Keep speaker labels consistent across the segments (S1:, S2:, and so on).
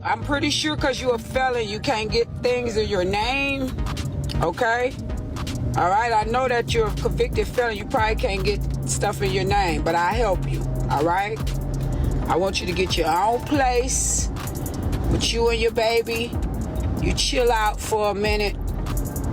S1: I'm pretty sure because you're a felon, you can't get things in your name. Okay? All right? I know that you're a convicted felon. You probably can't get stuff in your name, but I'll help you. All right? I want you to get your own place with you and your baby. You chill out for a minute.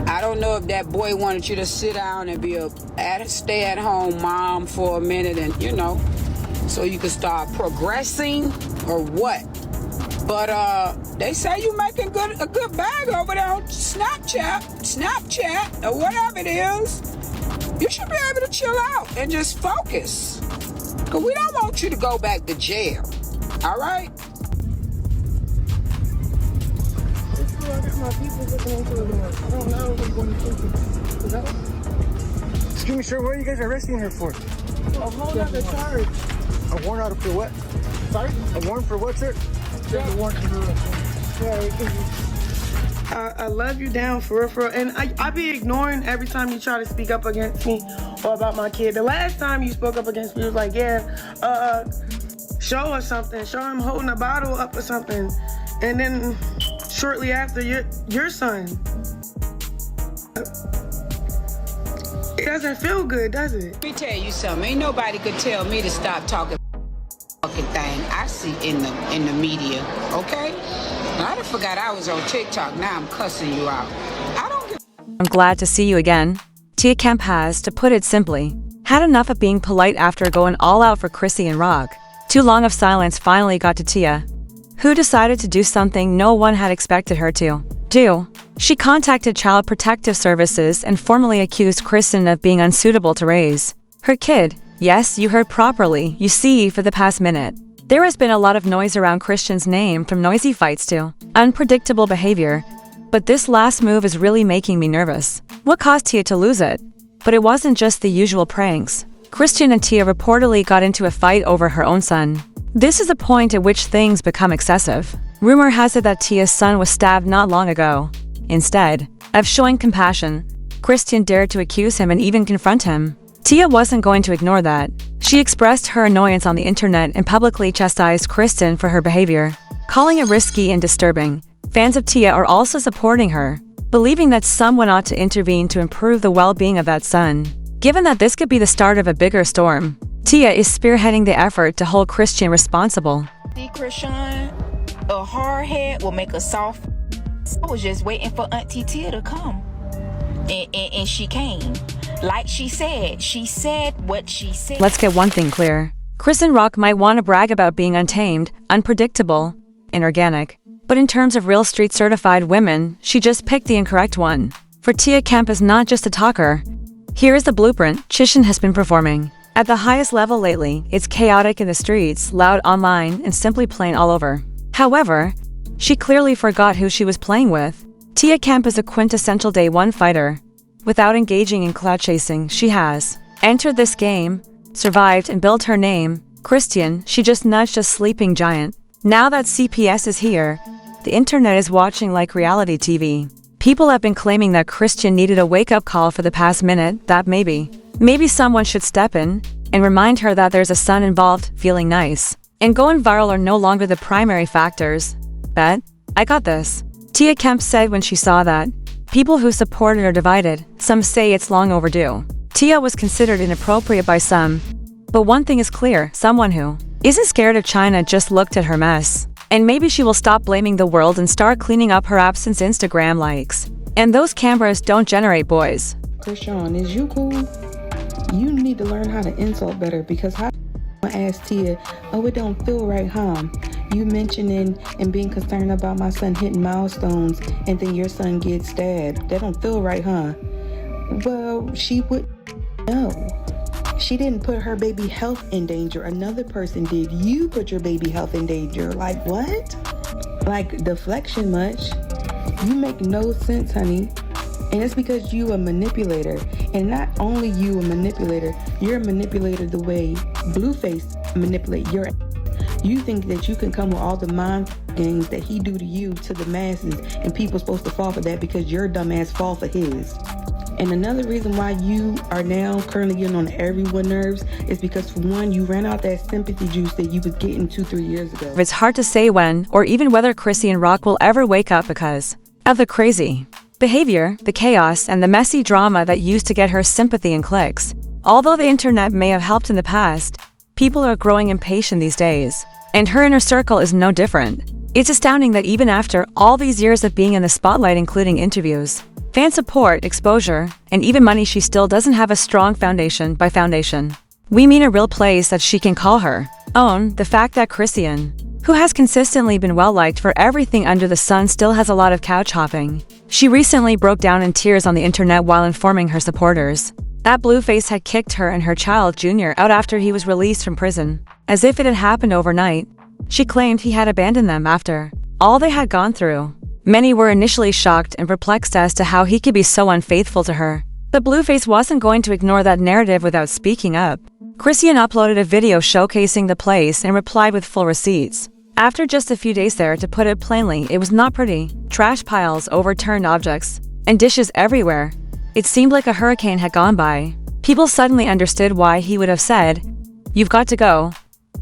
S1: I don't know if that boy wanted you to sit down and be a stay-at-home mom for a minute and, so you can start progressing or what. But they say you making a good bag over there on Snapchat, or whatever it is. You should be able to chill out and just focus. Because we don't want you to go back to jail. All right?
S2: I got my people looking into the door. I don't know what's going to do.
S3: Excuse me, sir, what are you guys arresting her for?
S2: A whole other charge.
S3: A warrant out for what?
S2: Sorry?
S3: A warrant for what, sir?
S2: There's a warrant for I love you down for real. And I be ignoring every time you try to speak up against me or about my kid. The last time you spoke up against me was like, show us something. Show him holding a bottle up or something. And then shortly after, your son. It doesn't feel good, does it?
S1: Let me tell you something. Ain't nobody could tell me to stop talking fucking thing I see in the media, okay? I done forgot I was on TikTok. Now I'm cussing you out.
S4: I'm glad to see you again. Tia Kemp has, to put it simply, had enough of being polite after going all out for Chrisean Rock. Too long of silence finally got to Tia, who decided to do something no one had expected her to do. She contacted Child Protective Services and formally accused Chrisean of being unsuitable to raise her kid. Yes, you heard properly. You see, for the past minute, there has been a lot of noise around Chrisean's name, from noisy fights to unpredictable behavior. But this last move is really making me nervous. What caused Tia to lose it? But it wasn't just the usual pranks. Chrisean and Tia reportedly got into a fight over her own son. This is a point at which things become excessive. Rumor has it that Tia's son was stabbed not long ago. Instead of showing compassion, Chrisean dared to accuse him and even confront him. Tia wasn't going to ignore that. She expressed her annoyance on the internet and publicly chastised Chrisean for her behavior, calling it risky and disturbing. Fans of Tia are also supporting her, believing that someone ought to intervene to improve the well-being of that son. Given that this could be the start of a bigger storm, Tia is spearheading the effort to hold Chrisean responsible.
S5: See, Chrisean, a hard head will make a soft. I was just waiting for Auntie Tia to come, and she came. Like she said what she said.
S4: Let's get one thing clear. Chrisean Rock might want to brag about being untamed, unpredictable, and organic. But in terms of real street certified women, she just picked the incorrect one. For Tia Kemp is not just a talker. Here is the blueprint Chrisean has been performing. At the highest level lately, it's chaotic in the streets, loud online, and simply plain all over. However, she clearly forgot who she was playing with. Tia Kemp is a quintessential day one fighter. Without engaging in clout chasing, she has entered this game, survived, and built her name. Chrisean, she just nudged a sleeping giant. Now that CPS is here, the internet is watching like reality TV. People have been claiming that Chrisean needed a wake-up call for the past minute, that maybe someone should step in and remind her that there's a son involved. Feeling nice and going viral are no longer the primary factors. Bet, I got this, Tia Kemp said when she saw that people who support it are divided. Some say it's long overdue. Tia was considered inappropriate by some. But one thing is clear, someone who isn't scared of China just looked at her mess. And maybe she will stop blaming the world and start cleaning up her absence Instagram likes. And those cameras don't generate boys.
S2: Chrisean, is you cool? You need to learn how to insult better, because how I asked Tia, oh, it don't feel right, huh? You mentioning and being concerned about my son hitting milestones and then your son gets stabbed. That don't feel right, huh? Well, she would know. She didn't put her baby health in danger. Another person did. You put your baby health in danger. Like what? Like deflection much? You make no sense, honey. And it's because you a manipulator. And not only you a manipulator, you're a manipulator the way Blueface manipulate your. You think that you can come with all the mind games that he do to you to the masses, and people supposed to fall for that because your dumb ass fall for his. And another reason why you are now currently getting on everyone's nerves is because, for one, you ran out that sympathy juice that you was getting 2-3 years ago.
S4: It's hard to say when or even whether Chrisean Rock will ever wake up because of the crazy behavior, the chaos, and the messy drama that used to get her sympathy and clicks. Although the internet may have helped in the past, people are growing impatient these days, and her inner circle is no different. It's astounding that even after all these years of being in the spotlight, including interviews, fan support, exposure, and even money, she still doesn't have a strong foundation. By foundation, we mean a real place that she can call her own. The fact that Chrisean, who has consistently been well-liked for everything under the sun, still has a lot of couch hopping. She recently broke down in tears on the internet while informing her supporters that Blueface had kicked her and her child, Junior, out after he was released from prison. As if it had happened overnight, she claimed he had abandoned them after all they had gone through. Many were initially shocked and perplexed as to how he could be so unfaithful to her. But Blueface wasn't going to ignore that narrative without speaking up. Chrisean uploaded a video showcasing the place and replied with full receipts. After just a few days there, to put it plainly, it was not pretty. Trash piles, overturned objects, and dishes everywhere. It seemed like a hurricane had gone by. People suddenly understood why he would have said, "You've got to go."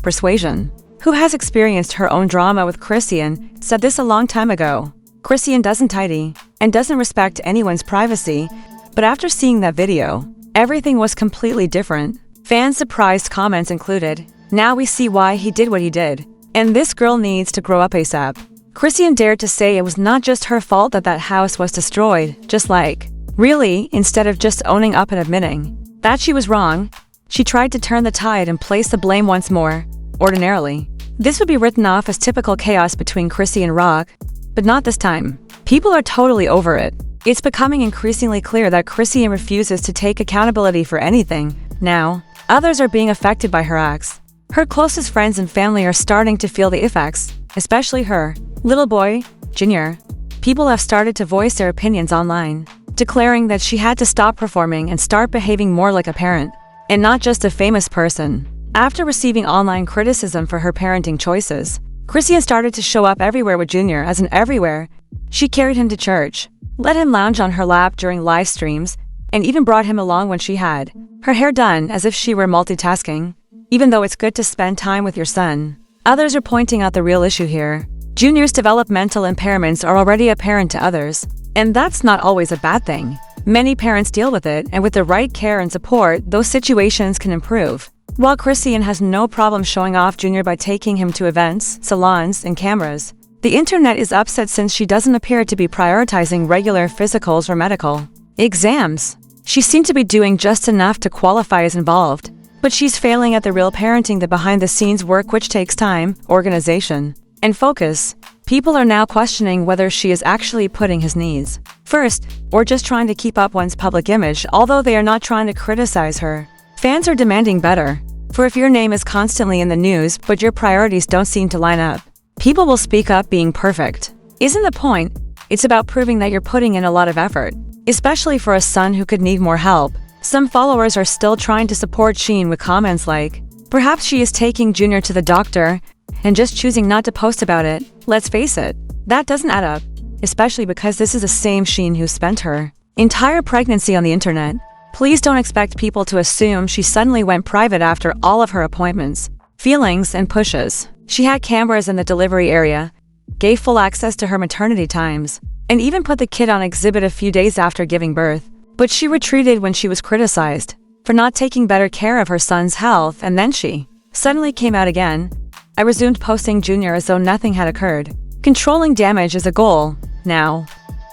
S4: Persuasion, who has experienced her own drama with Chrisean, said this a long time ago. Chrisean doesn't tidy and doesn't respect anyone's privacy, but after seeing that video, everything was completely different. Fans' surprised comments included, "Now we see why he did what he did, and this girl needs to grow up ASAP." Chrisean dared to say it was not just her fault that that house was destroyed, just like, really, instead of just owning up and admitting that she was wrong, she tried to turn the tide and place the blame once more. Ordinarily, this would be written off as typical chaos between Chrisean Rock, but not this time. People are totally over it. It's becoming increasingly clear that Chrisean refuses to take accountability for anything. Now, others are being affected by her acts. Her closest friends and family are starting to feel the effects, especially her little boy, Junior. People have started to voice their opinions online, declaring that she had to stop performing and start behaving more like a parent, and not just a famous person. After receiving online criticism for her parenting choices, Chrisean started to show up everywhere with Junior, as in everywhere. She carried him to church, let him lounge on her lap during live streams, and even brought him along when she had her hair done, as if she were multitasking. Even though it's good to spend time with your son, others are pointing out the real issue here. Junior's developmental impairments are already apparent to others, and that's not always a bad thing. Many parents deal with it, and with the right care and support, those situations can improve. While Chrisean has no problem showing off Junior by taking him to events, salons, and cameras, the internet is upset since she doesn't appear to be prioritizing regular physicals or medical exams. She seemed to be doing just enough to qualify as involved, but she's failing at the real parenting, the behind-the-scenes work, which takes time, organization, and focus. People are now questioning whether she is actually putting his needs first, or just trying to keep up one's public image, although they are not trying to criticize her. Fans are demanding better, for if your name is constantly in the news but your priorities don't seem to line up, people will speak up. Being perfect isn't the point. It's about proving that you're putting in a lot of effort, especially for a son who could need more help. Some followers are still trying to support Sheen with comments like, "Perhaps she is taking Junior to the doctor and just choosing not to post about it." Let's face it, that doesn't add up, especially because this is the same Sheen who spent her entire pregnancy on the internet. Please don't expect people to assume she suddenly went private after all of her appointments, feelings, and pushes. She had cameras in the delivery area, gave full access to her maternity times, and even put the kid on exhibit a few days after giving birth. But she retreated when she was criticized for not taking better care of her son's health, and then she suddenly came out again. "I resumed posting Junior as though nothing had occurred. Controlling damage is a goal now."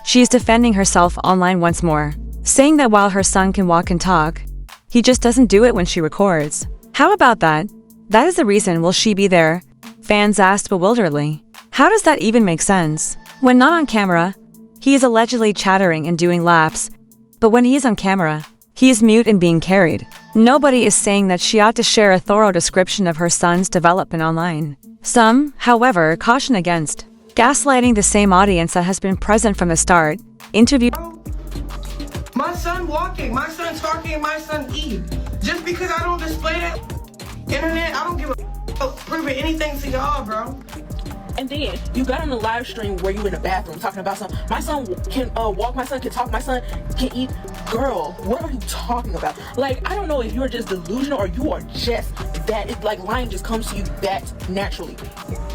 S4: She is defending herself online once more, saying that while her son can walk and talk, he just doesn't do it when she records. How about that? That is the reason. Will she be there? Fans asked bewilderedly. How does that even make sense? When not on camera, he is allegedly chattering and doing laps, but when he is on camera, he is mute and being carried. Nobody is saying that she ought to share a thorough description of her son's development online. Some, however, caution against gaslighting the same audience that has been present from the start. Interview.
S6: My son walking, my son talking, my son eat. Just because I don't display that internet, I don't give a proving anything to y'all, bro.
S7: And then you got on the live stream where you in the bathroom talking about something. My son can walk, my son can talk, my son can eat. Girl, what are you talking about? Like, I don't know if you're just delusional or you are just that. It's like lying just comes to you that naturally.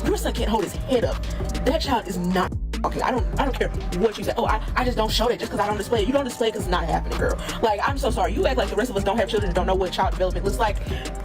S7: Your son can't hold his head up. That child is not okay. I don't care what you say. Oh, I just don't show that just because I don't display it. You don't display it because it's not happening, girl. Like, I'm so sorry. You act like the rest of us don't have children and don't know what child development looks like.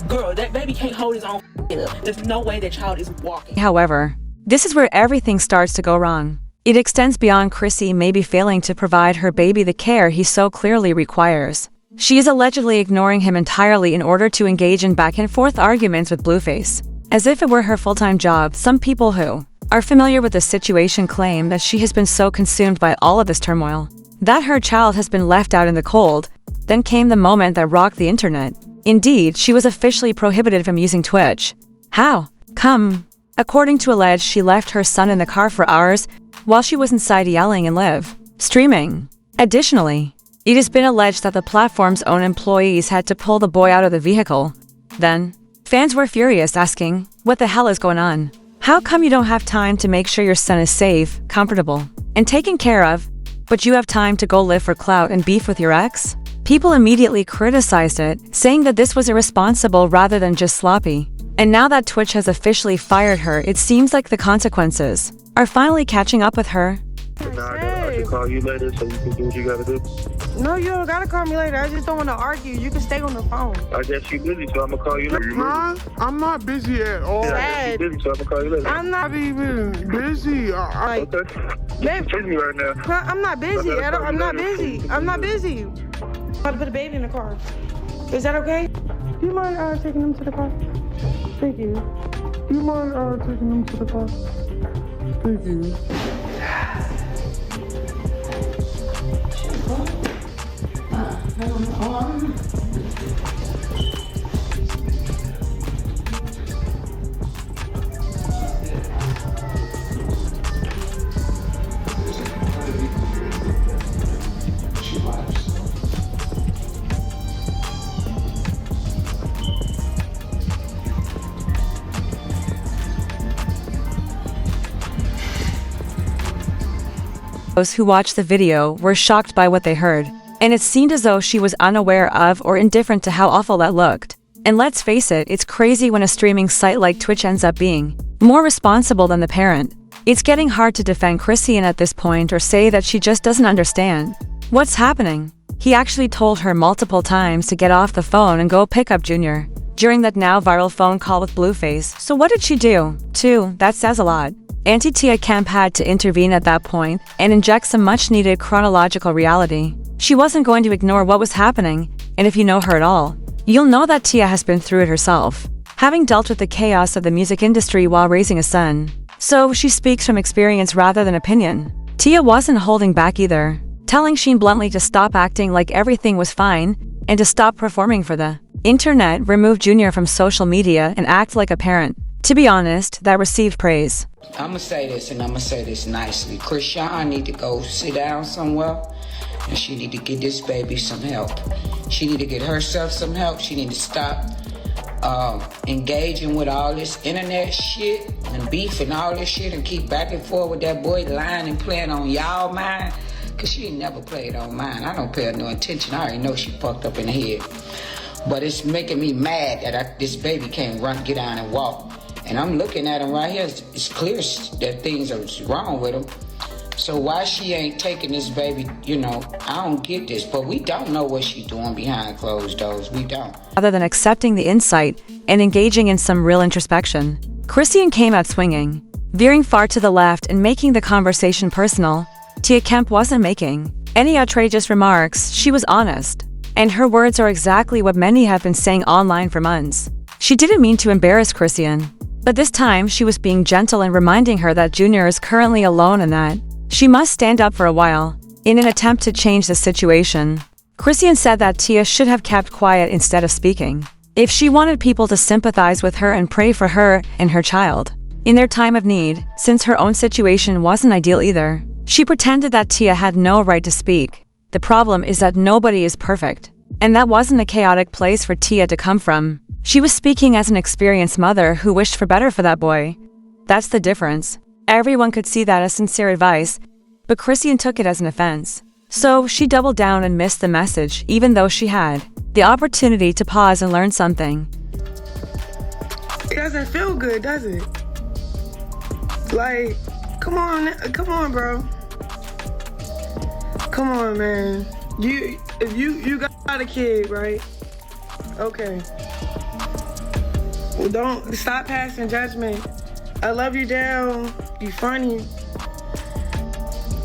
S7: Girl, that baby can't hold his own head up. There's no way that child is walking.
S4: However, this is where everything starts to go wrong. It extends beyond Chrissy maybe failing to provide her baby the care he so clearly requires. She is allegedly ignoring him entirely in order to engage in back-and-forth arguments with Blueface. As if it were her full-time job, some people who are familiar with the situation claim that she has been so consumed by all of this turmoil that her child has been left out in the cold. Then came the moment that rocked the internet. Indeed, she was officially prohibited from using Twitch. How come? According to alleged, she left her son in the car for hours while she was inside yelling and live streaming. Additionally, it has been alleged that the platform's own employees had to pull the boy out of the vehicle. Then, fans were furious, asking, "What the hell is going on? How come you don't have time to make sure your son is safe, comfortable, and taken care of, but you have time to go live for clout and beef with your ex?" People immediately criticized it, saying that this was irresponsible rather than just sloppy. And now that Twitch has officially fired her, it seems like the consequences are finally catching up with her.
S8: Now I can call you later so you can do what you gotta do.
S6: No, you don't gotta call me later. I just don't want to argue. You can stay on the phone.
S8: I guess you busy, so I'm gonna call you later.
S9: Huh? I'm not busy at all.
S8: Yeah, I guess you busy, so I'm gonna call you later.
S6: I'm not
S9: even busy.
S8: Okay. You're busy right now.
S6: No, I'm not busy. I'm not busy. I'm not busy. I'm about to put a baby in the car. Is that okay? Do you mind taking him to the car? Thank you.
S9: Do you mind taking them to the car? Thank you.
S4: Those who watched the video were shocked by what they heard, and it seemed as though she was unaware of or indifferent to how awful that looked. And let's face it, it's crazy when a streaming site like Twitch ends up being more responsible than the parent. It's getting hard to defend Chrisean at this point or say that she just doesn't understand what's happening. He actually told her multiple times to get off the phone and go pick up Junior during that now viral phone call with Blueface. So what did she do? That says a lot. Auntie Tia Kemp had to intervene at that point and inject some much-needed chronological reality. She wasn't going to ignore what was happening, and if you know her at all, you'll know that Tia has been through it herself, having dealt with the chaos of the music industry while raising a son. So she speaks from experience rather than opinion. Tia wasn't holding back either, telling Sheen bluntly to stop acting like everything was fine and to stop performing for the internet, remove Junior from social media, and act like a parent. To be honest, that received praise.
S1: I'm gonna say this, and I'm gonna say this nicely. Chrisean need to go sit down somewhere, and she need to get this baby some help. She need to get herself some help. She need to stop engaging with all this internet shit and beef and all this shit and keep back and forth with that boy lying and playing on y'all mind, because she ain't never played on mine. I don't pay her no attention. I already know she fucked up in the head. But it's making me mad that this baby can't get down and walk. And I'm looking at him right here. It's clear that things are wrong with him. So why she ain't taking this baby, I don't get this. But we don't know what she's doing behind closed doors. We don't.
S4: Rather than accepting the insight and engaging in some real introspection, Chrisean came out swinging, veering far to the left and making the conversation personal. Tia Kemp wasn't making any outrageous remarks. She was honest. And her words are exactly what many have been saying online for months. She didn't mean to embarrass Chrisean, but this time she was being gentle and reminding her that Junior is currently alone and that she must stand up for a while in an attempt to change the situation. Chrisean said that Tia should have kept quiet instead of speaking, if she wanted people to sympathize with her and pray for her and her child in their time of need, since her own situation wasn't ideal either. She pretended that Tia had no right to speak. The problem is that nobody is perfect, and that wasn't a chaotic place for Tia to come from. She was speaking as an experienced mother who wished for better for that boy. That's the difference. Everyone could see that as sincere advice, but Chrisean took it as an offense. So she doubled down and missed the message, even though she had the opportunity to pause and learn something.
S6: It doesn't feel good, does it? Like, come on, bro. Come on, man. If you got a kid, right? Okay. Well, don't stop passing judgment. I love you down. You funny.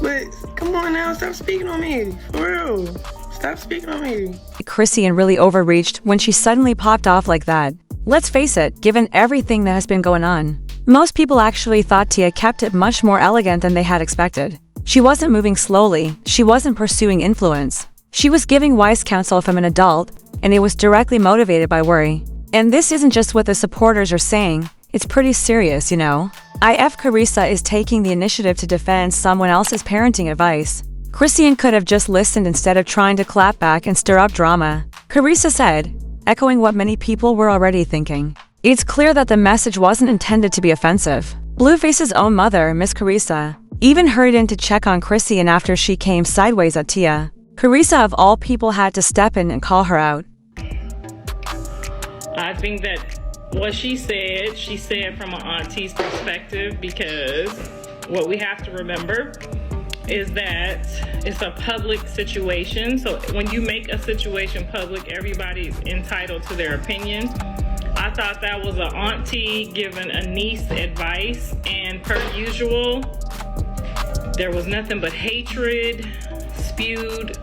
S6: But come on now, stop speaking on me. For real. Stop speaking on me.
S4: Chrisean really overreached when she suddenly popped off like that. Let's face it, given everything that has been going on, most people actually thought Tia kept it much more elegant than they had expected. She wasn't moving slowly, she wasn't pursuing influence. She was giving wise counsel from an adult, and it was directly motivated by worry. And this isn't just what the supporters are saying, it's pretty serious, you know? IF Carissa is taking the initiative to defend someone else's parenting advice. Chrisean could have just listened instead of trying to clap back and stir up drama. Carissa said, echoing what many people were already thinking. It's clear that the message wasn't intended to be offensive. Blueface's own mother, Miss Carissa, even hurried in to check on Chrisean after she came sideways at Tia. Carissa of all people had to step in and call her out.
S10: I think that what she said from an auntie's perspective, because what we have to remember is that it's a public situation. So when you make a situation public, everybody's entitled to their opinion. I thought that was an auntie giving a niece advice, and per usual, there was nothing but hatred spewed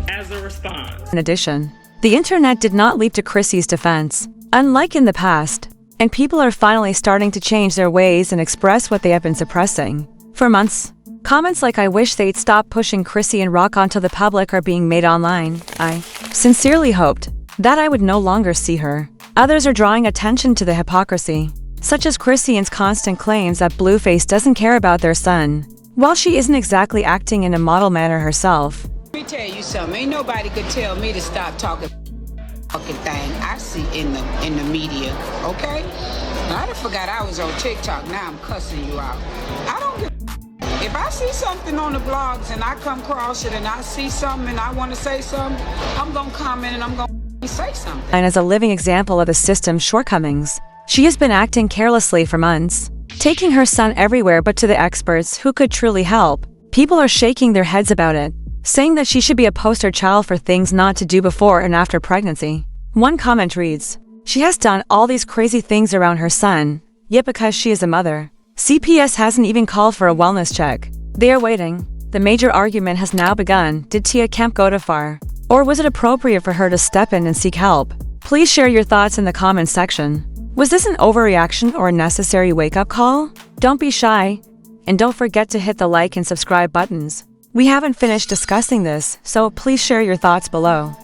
S10: as a response.
S4: In addition, the internet did not leap to Chrissy's defense, unlike in the past, and people are finally starting to change their ways and express what they have been suppressing for months. Comments like "I wish they'd stop pushing Chrisean Rock onto the public" are being made online. I sincerely hoped that I would no longer see her. Others are drawing attention to the hypocrisy, such as Chrisean's constant claims that Blueface doesn't care about their son, while she isn't exactly acting in a model manner herself.
S1: Let me tell you something. Ain't nobody could tell me to stop talking fucking thing I see in the media, okay? Now, I done forgot I was on TikTok. Now I'm cussing you out. I don't give a if I see something on the blogs and I come across it and I see something and I want to say something, I'm going to comment and I'm going to say something.
S4: And as a living example of the system's shortcomings, she has been acting carelessly for months, taking her son everywhere but to the experts who could truly help. People are shaking their heads about it, saying that she should be a poster child for things not to do before and after pregnancy. One comment reads, "She has done all these crazy things around her son, yet because she is a mother, CPS hasn't even called for a wellness check. They are waiting." The major argument has now begun. Did Tia Kemp go too far? Or was it appropriate for her to step in and seek help? Please share your thoughts in the comments section. Was this an overreaction or a necessary wake-up call? Don't be shy, and don't forget to hit the like and subscribe buttons. We haven't finished discussing this, so please share your thoughts below.